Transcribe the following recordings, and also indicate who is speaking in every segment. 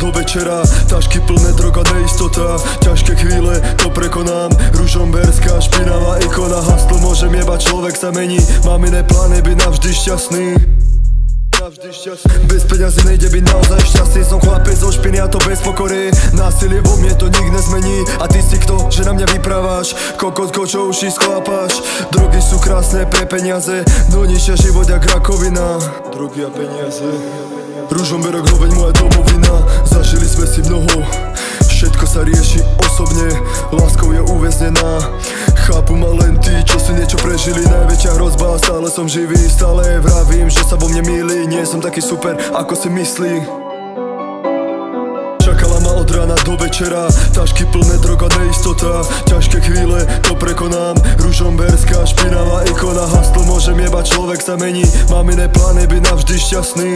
Speaker 1: do večera. Tašky plné drog a neistota, ťažké chvíle, to prekonám. Ružomberská špinavá ikona, haslo môžem jebať, človek sa mení. Mám iné plány, byť navždy šťastný. Bez peňazí nejde byť naozaj šťastný. Som chlapec zo špiny a to bez pokory. Násilie vo mne to nik nezmení. A ty si kto, že na mňa vyprávaš? Kokotko, čo uši sklápaš? Drogy sú krásne pre peniaze, no ničia život jak rakovina. Drogy a peniaze. Ružomberok, Hloveň, moja domovina. Zažili sme si mnoho, všetko sa rieši osobne, láskou je uväznená. Chápu ma len tí, čo si niečo prežili. Najväčšia hrozba, stále som živý. Stále vravím, že sa vo mne mýli. Nie som taký super, ako si myslí. Čakala ma od rána do večera, tašky plné drog a neistota, ťažké chvíle, to prekonám. Ružomberská špinavá ikona, haslo môžem jebať, človek sa mení. Mám iné plány, byť navždy šťastný.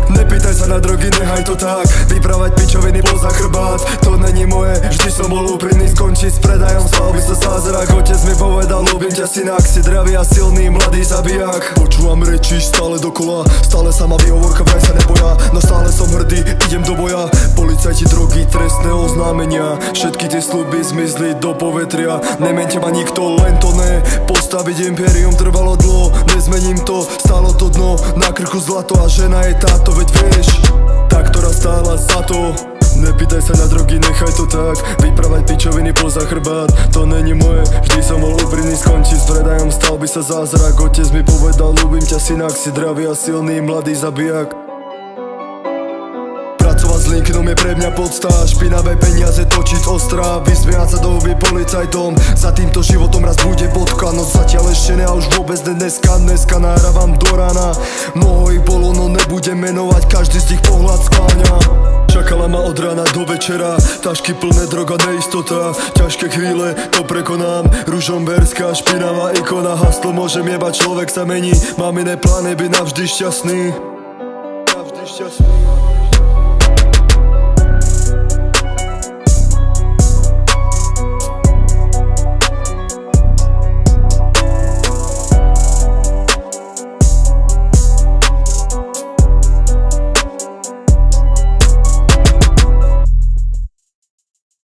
Speaker 1: Nepýtaj sa na drogy, nechaj to tak. Vyprávať pičoviny poza chrbát, to není moje, vždy som bol úprimný. Skončiť s predajom, stal by sa zázrak. Otec mi povedal, ľúbim ťa synak, si dravý a silný, mladý zabijak. Počúvam reči stále dokola, stále sama výhovorka, vraj sa neboja. No stále som hrdý, idem do boja. Policajti, drogy, trestné oznámenia, všetky tie sľuby zmizli do povetria. Nemente ma nikto, len to ne. Postaviť impérium trvalo dlho, nezmením to, stálo to dno. Na krku zlato a žena je táto, veď vieš, tá, ktorá stála za to. Nepýtaj sa na drogy, nechaj to tak. Vyprávať pičoviny poza chrbát, to není moje, vždy som bol úprimný. Skončiť s predajom, stal by sa zázrak. Otec mi povedal, ľúbim ťa synak, si dravý a silný, mladý zabijak. Pracovať s Linkedom je pre mňa podsta, špinavé peniaze točiť ostrá, vysmiať sa do huby policajtom. Za týmto životom raz bude bodka, no zatiaľ ešte ne a už vôbec ne dneska. Dneska nahrávam do rána, mnoho ich bolo, no nebudem menovať, každý z nich pohľad skláňa. Čakala ma od rána do večera, tašky plné drog a neistota, ťažké chvíle, to prekonám. Ružomberská špinavá ikona, haslo môžem jebať, človek sa mení. Mám iné plány, byť navždy šťastný.